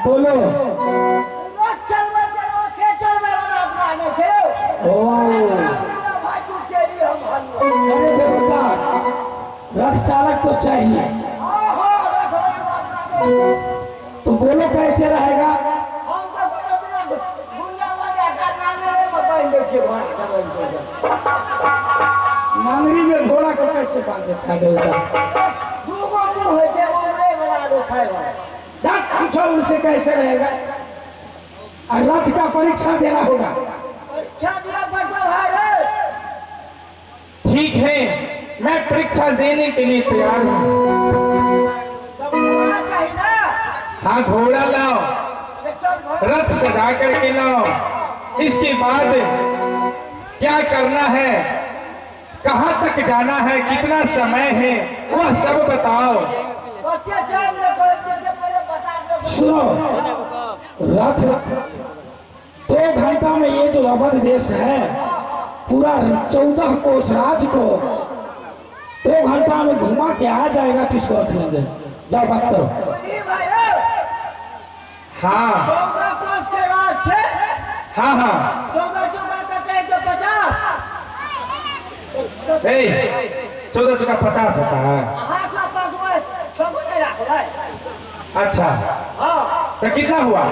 बोलो। अरे देवता, रथ चालक तो चाहिए। तो बोलो कैसे रहेगा? नांगरी में घोड़ा को कैसे बांधे था देवता? पूछो उनसे कैसे रहेगा? और रथ का परीक्षा देना होगा। ठीक है, मैं परीक्षा देने के लिए तैयार हूँ। हाँ, घोड़ा लाओ, रथ सजा करके लाओ। इसके बाद क्या करना है, कहाँ तक जाना है, कितना समय है, वह सब बताओ। सुनो, रथ 2 घंटा में ये जो अवध देश है पूरा 14 कोस राज को 2 घंटा में घुमा के आ जाएगा। किसको रख लेंगे? जाओ बात करो। हाँ हाँ हाँ, 14 50 होता है। अच्छा, तो कितना हुआ?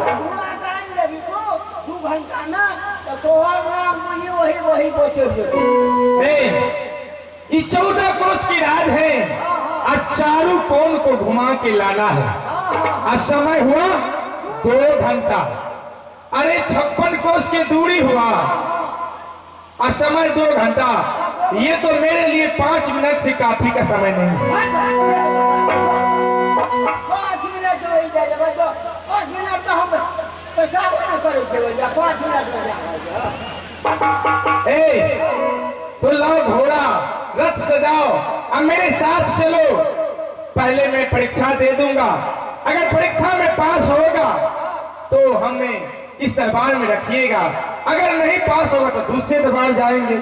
ये 14 कोस की रात है और चारों कोन को घुमा के लाना है। और समय हुआ 2 घंटा। अरे 56 कोस की दूरी हुआ और समय 2 घंटा। ये तो मेरे लिए 5 मिनट से काफी का समय नहीं है। 5 मिनट में हम पैसा करे 5 मिनट में। तो लाओ घोड़ा, रथ सजाओ और मेरे साथ चलो। पहले मैं परीक्षा दे दूंगा, अगर परीक्षा में पास होगा तो हमें इस दरबार में रखिएगा, अगर नहीं पास होगा तो दूसरे दरबार जाएंगे।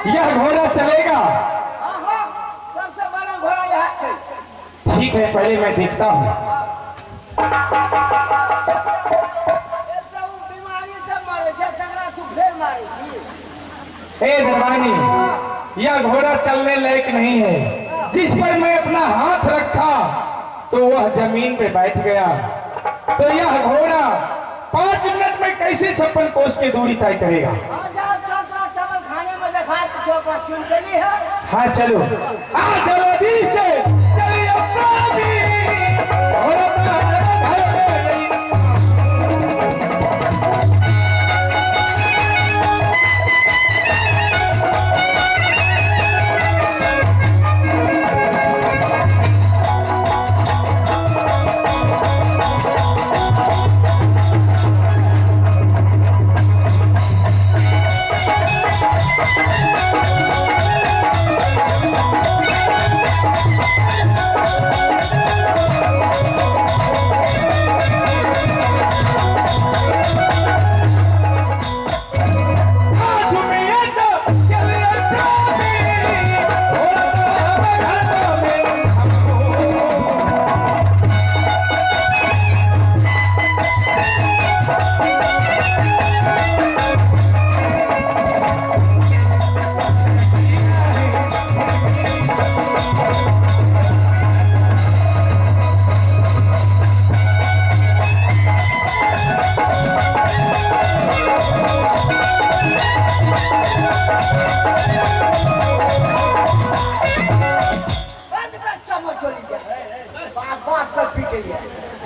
यह घोड़ा चलेगा? सबसे बड़ा घोड़ा यहाँ है। ठीक है, पहले मैं देखता हूँ। बीमारी से मरे तू फिर मारे ए दरबानी, यह घोड़ा चलने लायक नहीं है। जिस पर मैं अपना हाथ रखा तो वह जमीन पे बैठ गया। तो यह घोड़ा 5 मिनट में कैसे 56 कोस की दूरी तय करेगा? हाँ चलो, चलो दी से चलिए छै ये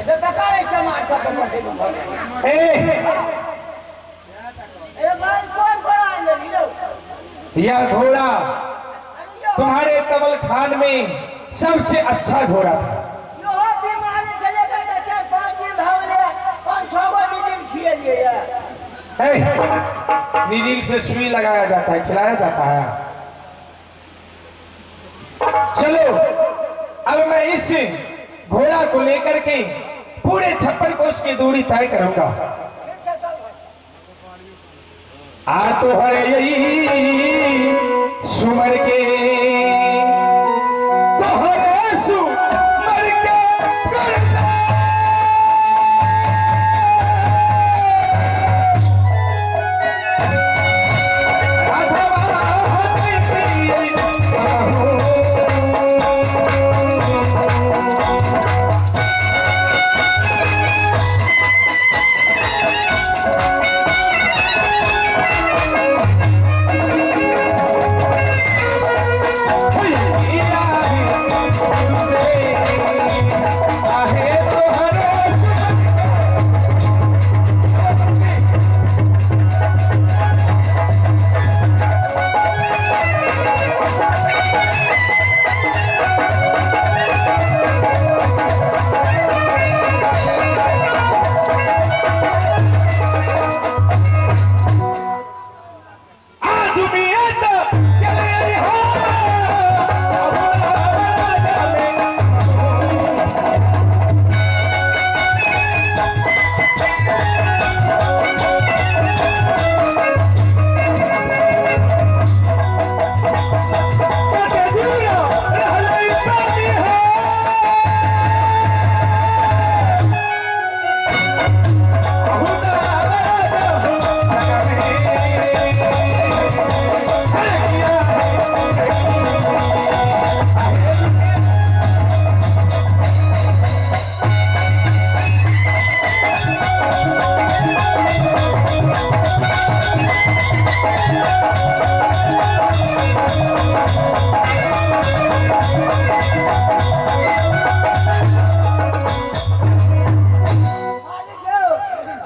एबे बेकार है चमार सब के बसे को भर ए भाई कौन घोड़ा आने लियो यह घोड़ा अरे यो तुम्हारे तबल खान में सबसे अच्छा घोड़ा था। यो बीमारी चले गए तो 4-5 दिन भागले 5-6 गो नींद खिए लिए ये ए, नीडिल से सुई लगाया जाता है, खिलाया जाता है। चलो अब मैं इस घोड़ा को लेकर के पूरे 56 कोस की दूरी तय करूंगा। आ तो हरे यही सुमर के तो हरे सुमर के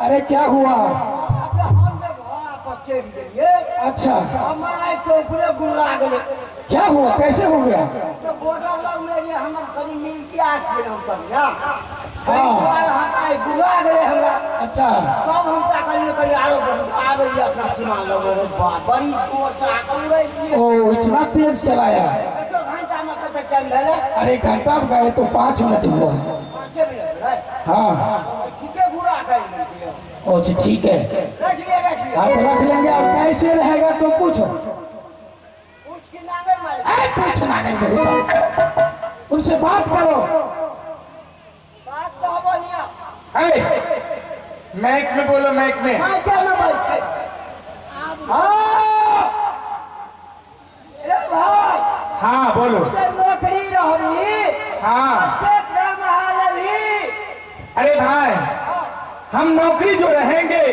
अरे क्या हुआ? हम के घोड़ा पर चढ़ गेलिए अच्छा हमारा एक तो पूरे गुर्रा गेले क्या हुआ, कैसे हो गया? तो बॉर्डर लग में ये हम कनी मिलके आ छिए हम सब ना हाँ। हमारा एक गुर्रा गेले हमरा अच्छा तब हम ता कनी आरो आवे ये अपना सीमा लग बात बड़ी जोर से आकर रही थी ओ इतना तेज चलाया? एक घंटा में कते टाइम भेले अरे घंटा में गए तो 5 मिनट हुआ है। 5 मिनट रहे हाँ ठीके गुर्रा कर दिए अच्छा ठीक है, रख लिए हाथ रख लेंगे। अब कैसे रहेगा तो पूछो। पूछ के नांगे मारे पूछना नहीं बेटा, उनसे बात करो। बात तो बोलिया मैक में बोलो, मैक में। मैं क्या ना बोलते हां ए भाई हाँ बोलो। उधर नौकरी रहबी हाँ चेक दरमहा लेबी अरे भाई हम नौकरी जो रहेंगे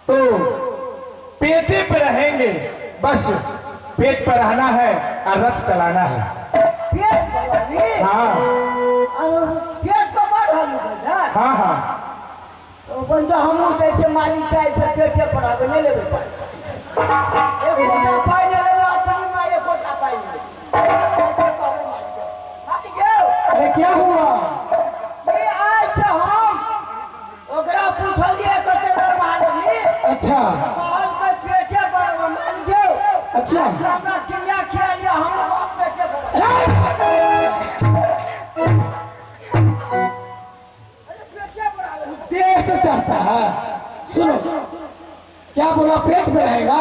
तो पेटे पे रहेंगे, बस पेट पर रहना है और रथ चलाना है। पेट बढ़ानी हाँ और पेट तो बढ़ालू ना हाँ हाँ तो बंदा हमू जैसे मालिक का ऐसे पेटे बढ़ावे नहीं लेबे पाई एक कोटा पाई नहीं लेबे अपनी मां एक कोटा पाई नहीं मालिक अरे क्या हुआ? ये आज से हम ओकरा पूछलिए कते दरमहा लेबी अच्छा कहल के पेटे बढ़ावे मालिक अच्छा हमरा क्रिया खिया लिया हम बाप पेटे बढ़ावे अरे पेटे बढ़ावे तेज तो चढ़ता है। सुनो क्या बोला, पेट में रहेगा?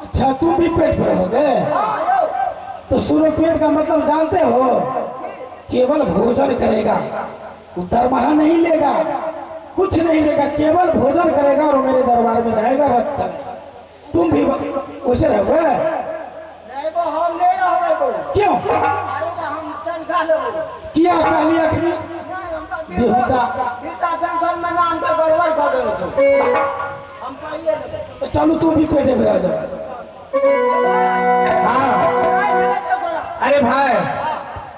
अच्छा तुम भी पेट में रहोगे? हां यो तो सुनो, पेट का मतलब जानते हो? केवल भोजन करेगा, वो दरमाहा नहीं लेगा, कुछ नहीं लेगा, केवल भोजन करेगा और मेरे दरबार में रहेगा, रथ चलेगा। तुम भी वैसे रहोगे? नहीं वो हम नहीं रहबे को क्यों? अरे बा हम तनखा लेबो क्या कहली अखनी? बेहुदा। गीता पेंशन में नाम पे गड़बड़ कर देले छो हम पाइए लेबो तो चलो तुम भी पेटे में रह जाओ। हाँ नहीं मिले तो बड़ा अरे भाई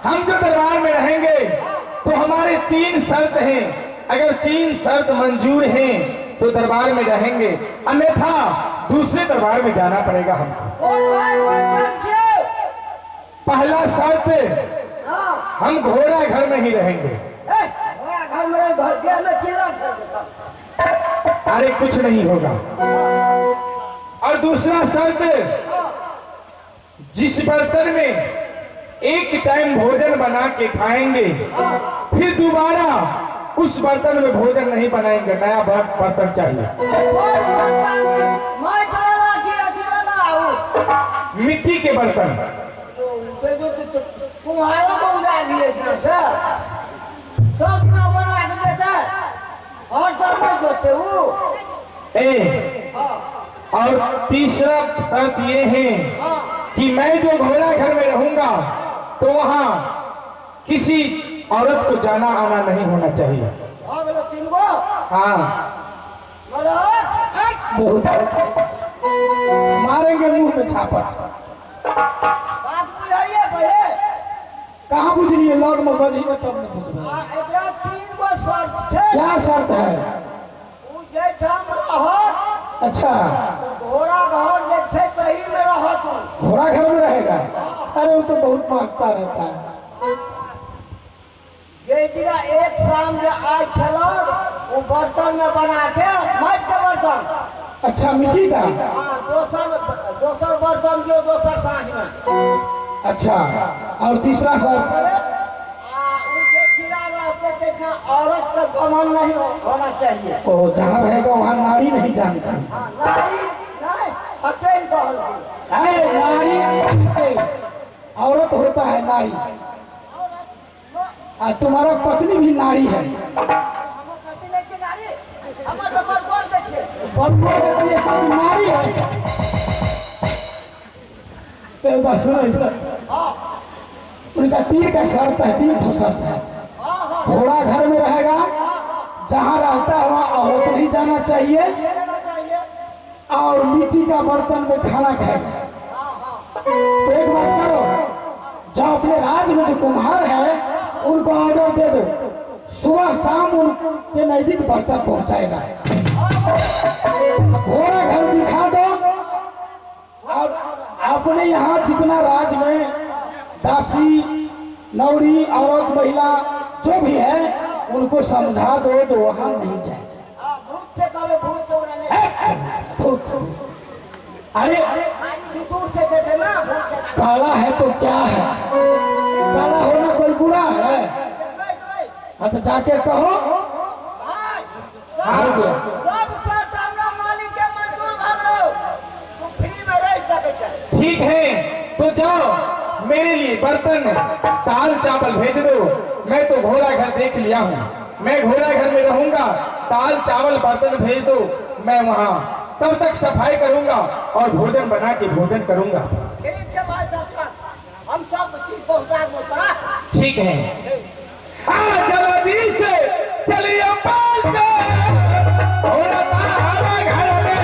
हम जो दरबार में रहेंगे हमारे 3 शर्त हैं। अगर 3 शर्त मंजूर हैं तो दरबार में रहेंगे, अन्यथा दूसरे दरबार में जाना पड़ेगा हमको। बोल भाई बोल छे। पहला शर्त, हां हम घोड़ा घर में ही रहेंगे। ए घोड़ा घर में घर के में चिल्ला कर देता। अरे कुछ नहीं होगा। और दूसरा शर्त, जिस बर्तन में एक टाइम भोजन बना के खाएंगे, फिर दोबारा उस बर्तन में भोजन नहीं बनाएंगे, नया बर्तन चाहिए। मैं वाला की अथी वाला हूं, मिट्टी के बर्तन। तो तुम्हारा को उड़ा दिए इतना सब ना बना के देता है और सब में जोते हूं। ए और तीसरा शर्त ये है कि मैं जो घोड़ा घर में रहूंगा तो वहां किसी औरत को जाना आना नहीं होना चाहिए। अगले 3 गो हाँ, बहुत मारेंगे मुंह में छापा। बात बुझाइए पहले। कहाँ बुझलिए? लॉग में बजी में तब न बुझबे। एकरा 3 गो शर्त है। क्या शर्त है? उ जे ठाम रहत, अच्छा, तो घोड़ा घर देखे कहीं में रहत हूं। घोड़ा घर में रहेगा? अरे वो तो बहुत मांगता रहता है। जे दिना एक शाम जे आज खेलक, वो बर्तन में बना के माइट के बर्तन। अच्छा, मिट्टी का? हाँ, दोसर बर्तन जो दोसर साँझ में। अच्छा, और तीसरा शर्त? उ जे खिला रहते देखना औरत का गमन नहीं होना चाहिए। ओ, जहाँ रहेगा वहाँ नारी नहीं जानी चाहिए। हाँ, नारी नहीं हटेल कहल की। अरे नारी औरत होता है नारी, और तुम्हारा पत्नी भी नारी है। हमर पति नहीं छे नारी, हमर तो बरगोर देखिए। बरगोर देखिए तो नारी है। तो बस सुनो इधर, उनका 3 का शर्त है, 3 ठो शर्त है। घोड़ा घर में रहेगा, जहाँ रहता है वहाँ औरत नहीं जाना चाहिए, और मिट्टी का बर्तन में खाना खाएगा। तो एक बात करो, जो अपने राज्य में जो कुम्हार है उनको ऑर्डर दे दो, सुबह शाम उनके नजदीक बर्तन पहुंचाएगा। घोड़ा घर दिखा दो, और अपने यहाँ जितना राज्य में दासी, नौरी, औरत, महिला जो भी है उनको समझा दो जो वहां नहीं जाए। भूत से कहो, भूत तो उन्होंने भूत? अरे दूर से देखे ना भूत से। काला है तो क्या है? काला होना कोई बुरा है? हाँ तो जाके कहो। सब शर्त हमरा मालिक के मंजूर भर लो, तू फ्री में रह सके छै। ठीक है, तो जाओ मेरे लिए बर्तन, दाल चावल भेज दो। मैं तो घोड़ा घर देख लिया हूँ, मैं घोड़ा घर में रहूंगा। दाल चावल बर्तन भेज दो, मैं वहाँ तब तक सफाई करूंगा और भोजन बना के भोजन करूंगा। ठीक है भाई साहब, हम सब चीज पहुंचा दो। ठीक है, जल्दी से चलिए पालते घोड़ा तारा घर में।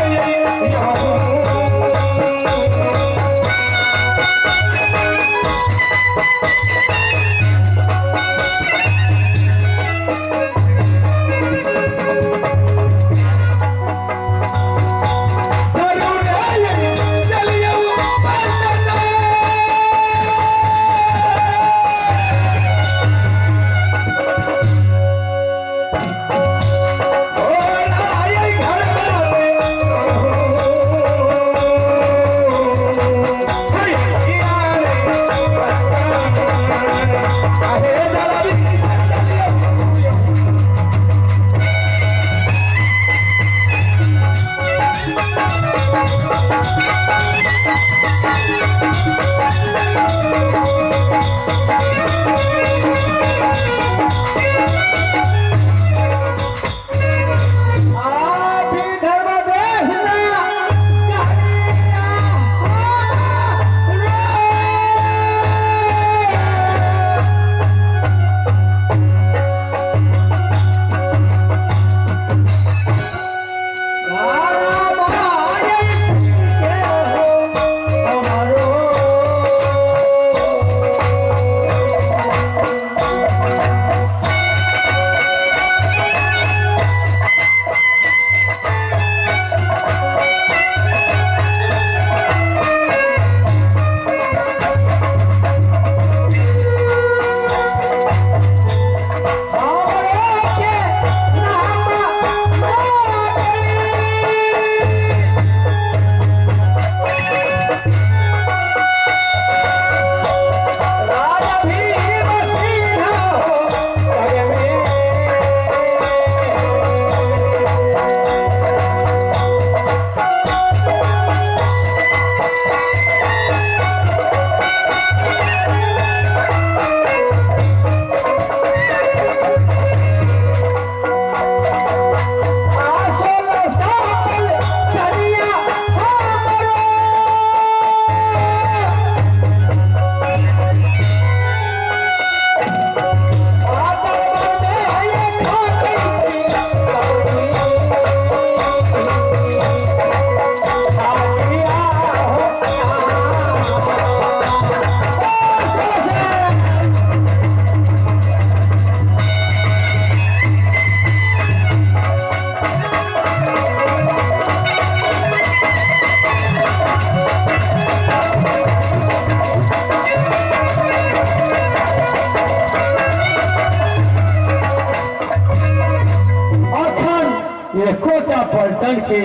एकोटा पलटन के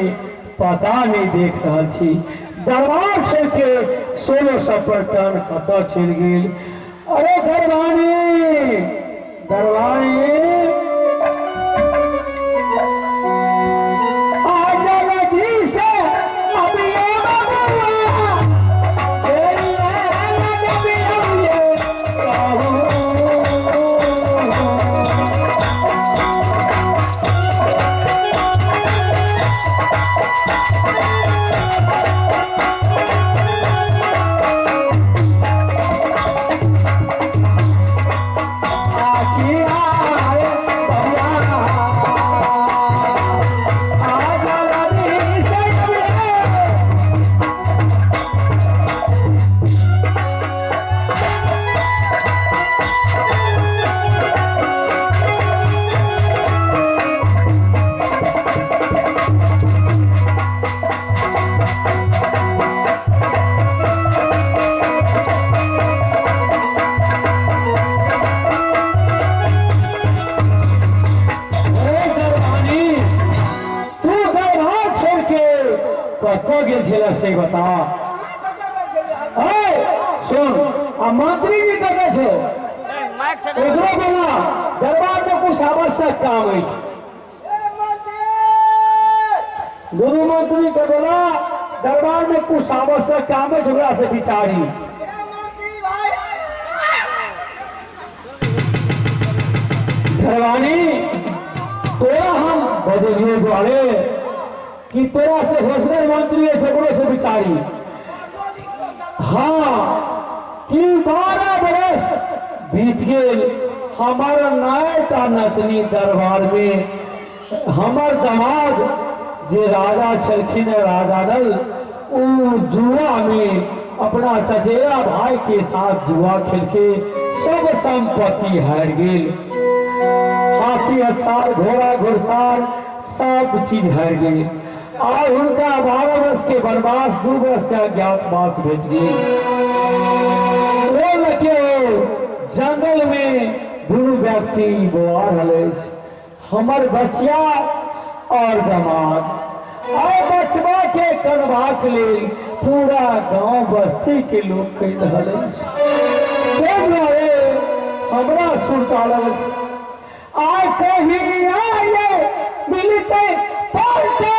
पता नहीं देख रहा छी। दरबार छोड़ के 1600 पलटन कतऽ चलि गेल। अरे दरबानी दरबानी कतऽ गेल छेला से बता। सुन आ मंत्री जी कतऽ छौ? ओकरो बोला दरबार में कुछ आवश्यक काम है। गुरु मंत्री के बोला दरबार में कुछ आवश्यक काम है, ओकरा से विचारी। दरबानी तोरा हम बदलिए द्वारे कि तोरा से होशगर मंत्री है सकड़ों से विचारी। हाँ कि 12 बरस बीत गेल हमारा नायता नतनी दरबार में। हमार दामाद जे राजा छलखिन राजा दल उ जुआ में अपना चचेरा भाई के साथ जुआ खेल के सब संपत्ति हार गेल। हाथी हथसार घोड़ा घुड़सार सब चीज हार गेल। और उनका 12 वर्ष के वनवास 2 वर्ष का अज्ञातवास भेज दिए। जंगल में दोनों व्यक्ति बोआ रहे हमर बचिया और दामाद और बचवा के कनवा के लिए पूरा गांव बस्ती के लोग कह रहे हमरा सुरताल आ कहीं आए मिलते पलटे।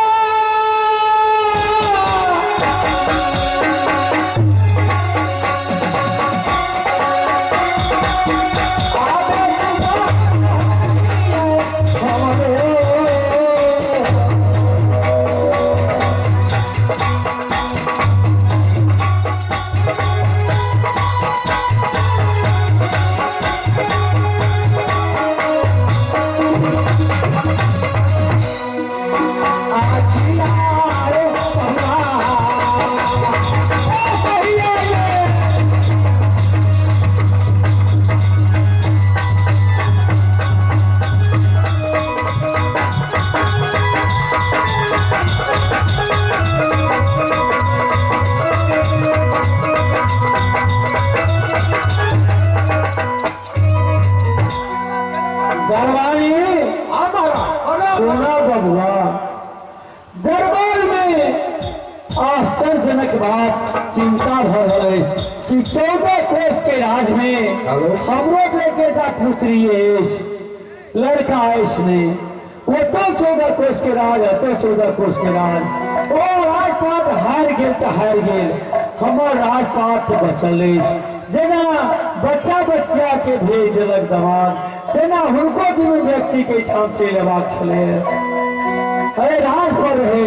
सोना बबुआ दरबार में आश्चर्यजनक बात चिंता भ रही कि 14 कोष के राज में हमरो बेटा पुत्री लड़का है। वो तो 14 कोष के राज है तो 14 कोष के राज ओ राजपाट हार गेल तो हार गेल। हमार राजपाट बचल जेना बच्चा बच्चिया के भेज दिलक दामाद तेना हुनको दुनू व्यक्ति के ठाम चलि अयबाक छलै। अरे राज पर रहे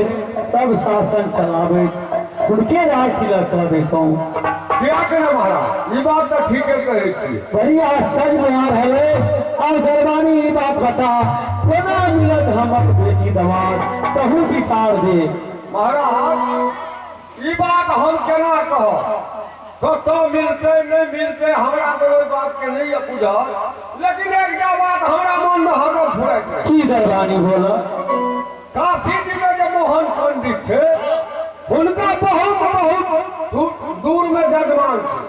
सब शासन चलावे उनके राज तिलक करबैतौं। क्या करे महाराज, ये बात तो ठीक है कहे छी। बड़ी आश्चर्य बना रहे और दरबानी ये बात बता कोना मिलत हमर बेटी दामाद तहु विचार दे। महाराज ये बात हम केना कह कतो मिलते नहीं मिलते हमरा तो कोई बात के नहीं है पूजा, लेकिन एक बात हमरा मन में हरो फुरैत रहे। की दरबानी बोला काशी जिले के मोहन पंडित छे उनका बहुत दूर में जजमान छे।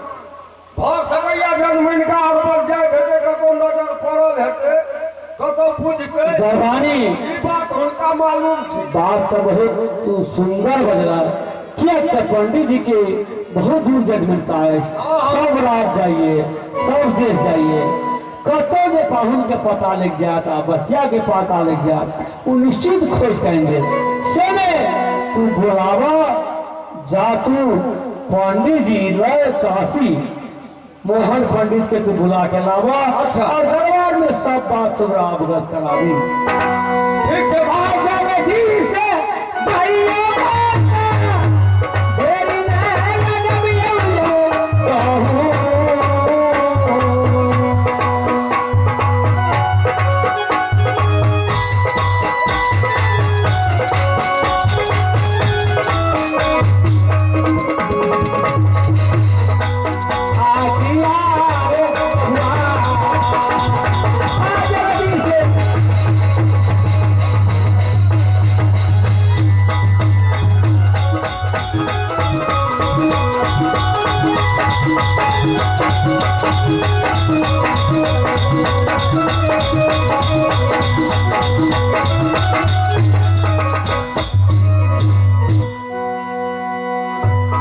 भ सकैया जजमान का पर जाय हेते कतो नजर पड़ल हेते कतो पूछते दरबानी ई बात उनका मालूम थी। बात तो बहुत तू सुंदर बजला। क्या तो पंडित जी के बहुत दूर जजमेंट है, सब रात जाइए, सब देश जाइए, कतो जे पाहुन के पता लग जाता, बच्चिया के पता लग जाता, वो निश्चित खोज करेंगे। सुने तू बुलावा जा, तू पंडित जी लय काशी मोहन पंडित के तू बुला के लावा। अच्छा। और दरबार में सब बात सब अवगत करावी। ठीक है भाई।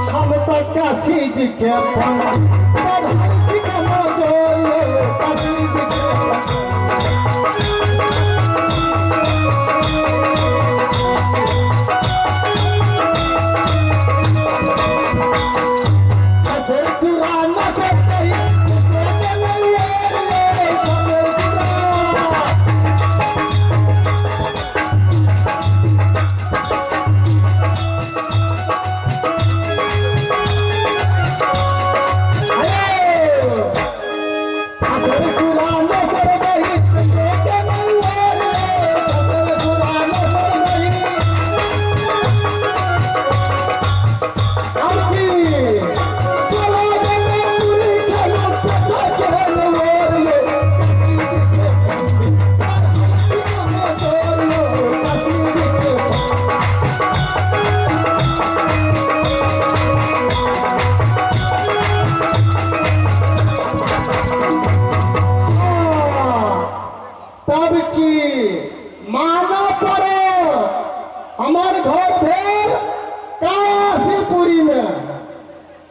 हम तो काशी जी के पंडित, प्रधान जी का मौजूद, काशी जी के तब की माना पड़ो हमार घर भेल काशीपुरी में।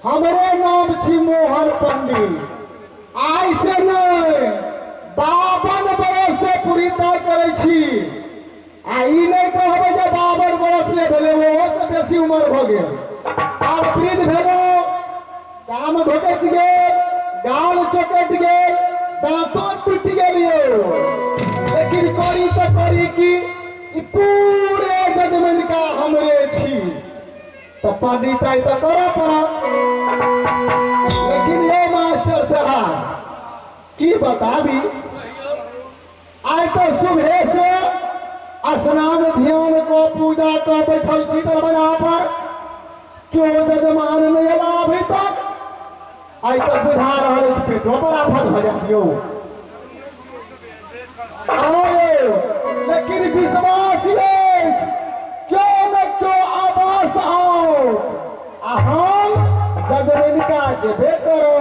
हमरे नाम छी मोहन पंडित। आई से नहीं 52 बरस से पूरी तय करे छी। आई नहीं कहबे जे 52 बरस ले भेले, वो से बेसी उम्र भ गेल। आब वृद्ध भेलो, काम घटच गेल, गाल चोकट गेल, दांतों टूट गेलियो। लेकिन करी तो करी की ई पूरे जजमेंट का हमरे छी, तो पंडिताई तो करा पड़ा। लेकिन ये मास्टर साहब की बताबी, आज तो सुबह से स्नान ध्यान को पूजा को बैठल छी दरवाजा पर, क्यों जजमान नहीं अला अभी तक। आई तो बुझा रहा पेटो पर आफत हो जाती हो। लेकिन विश्वास क्यों न क्यों आवास आओ, हम जजमेन का जेबे करो।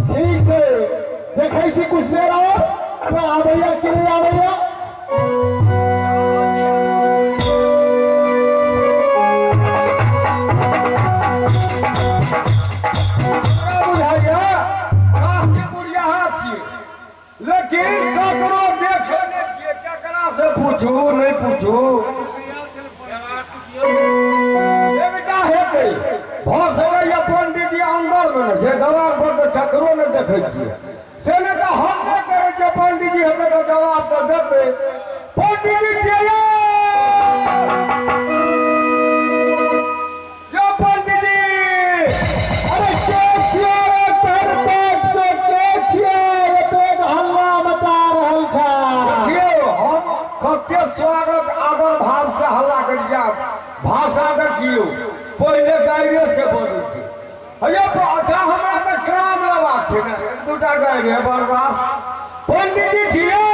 ठीक है, देखे छी कुछ देर और तो आबैया कि नहीं आबैया। लेकिन ककरो देख लेने छियै, केकरा से पूछू नहीं पूछू। एकटा हेतै भऽ सकैया पंडित जी अंदर में छै, दलान पर तऽ ककरो नहि देखै छियै। से नहि तऽ हम नहि करै छियै, पंडित जी हेतै तऽ जवाब तऽ देतै। पंडित जी छियै यो पंडित जी। अरे के छियै पर पेट तो के छियै, एते हल्ला मचा रहल छ। देखियौ हम कते स्वागत आदर भाव से हल्ला करिया। भाषा देखियौ पहले गायरे से बोलै छै। अयो अच्छा हमरा तऽ काम लेबाक छै ने, दूटा गायरे बर्दाश्त। पंडित जी छियै।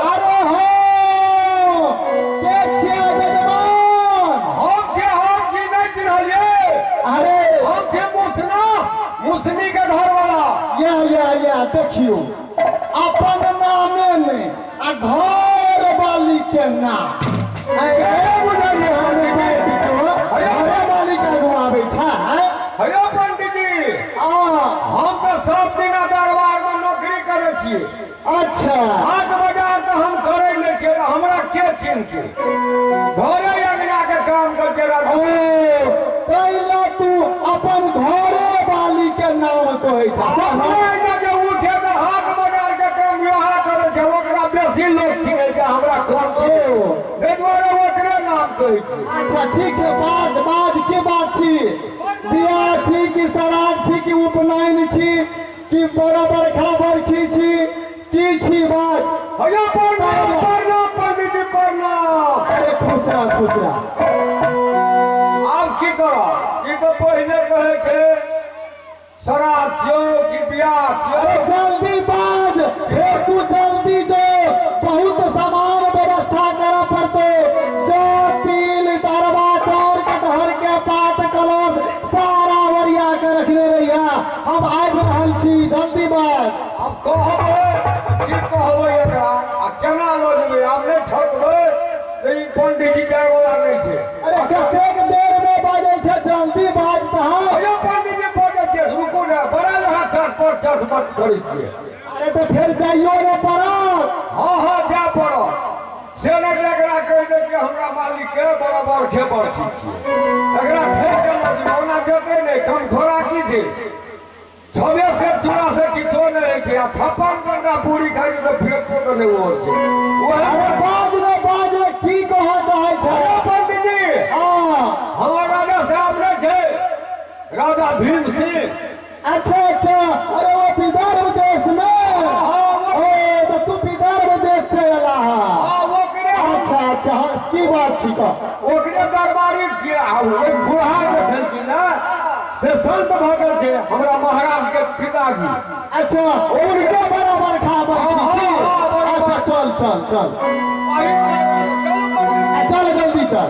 अरे हो के छियै जजमान। हम छी नहीं चिन्हलियै। अरे हम छी मुसना, मुसनी के घर वाला। या देखियो अपन नामे में घर वाली के नाम घरे वाली के घुमावे छै। हेलो पंडित जी, हम तो सब दिन दरबार में नौकरी करे छियै। अच्छा, हाट बाजार तो हम करे नहीं छियै, हमरा के चिन्हते? घरे अंगना के काम करके रखो। पहले तू अपन घरे वाली के नाम कहै छै। उठे तो हाट बाजार के काम यहाँ करे छै, ओकरा बेसी लोग चिन्है छै, हमरा कम छै, ताहि दुआरे ओकरे नाम कहै छै। अच्छा ठीक छै, बात के बात छी? बियाह छी कि श्राद्ध छी कि उपनयन छी कि बड़ा बरखा बरखी छी की छी बात? प्रणाम पंडित जी, प्रणाम। अरे खुश रह खुश रह। आब की करब? ई तो पहले कहे छै श्राद्ध छो कि बियाह छो। जल्दी बाज, फिर तू जल्दी जो, बहुत सामान व्यवस्था करे पड़ते। जो तिल तरवा चाउर कटहर के पात कलश सारा वरिया के रखने रहिया, हम आबि रहल छी, जल्दी बाज। अब कहबै की कहबै एकरा आ केना लऽ जेबै? आब नहि छकबै तऽ ई पंडित जी जाय वाला नहि छै। अरे कतेक देर में बाजै छै, जल्दी बाज कहाँ? अरे पंडित जी बाजै छै, रुकू ने, बड़ा लगा चट मत करै छियै। अरे तो फिर जाइयो ने पड़त। हाँ जा पड़त, से नहि एकरा कहि दे कि हमरा मालिक के बराबर खेपर छियै, एकरा ठेक के लऽ जेबै, ओना जेतै नहि। कम थोड़ा की छै, 6 से चूड़ा से किछो नहीं है, 56 घंटा पूरी खाई तो फेंको तो नहीं और छै। बाज की कहा चाहे छै पंडित जी? हमार राजा साहब नहीं छै, राजा भीम सिंह। अच्छा, अरे वो विदर्भ देश में? तो तू विदर्भ देश से अला है? अच्छा, की बात छी? ओकरे दरबारी छियै। एक बूढ़ा जे छलखिन ना, से संत भगत छै, हमरा महाराज के पिताजी। अच्छा, उनके बराबर खाबर छी। अच्छा, चल चल जल्दी चल।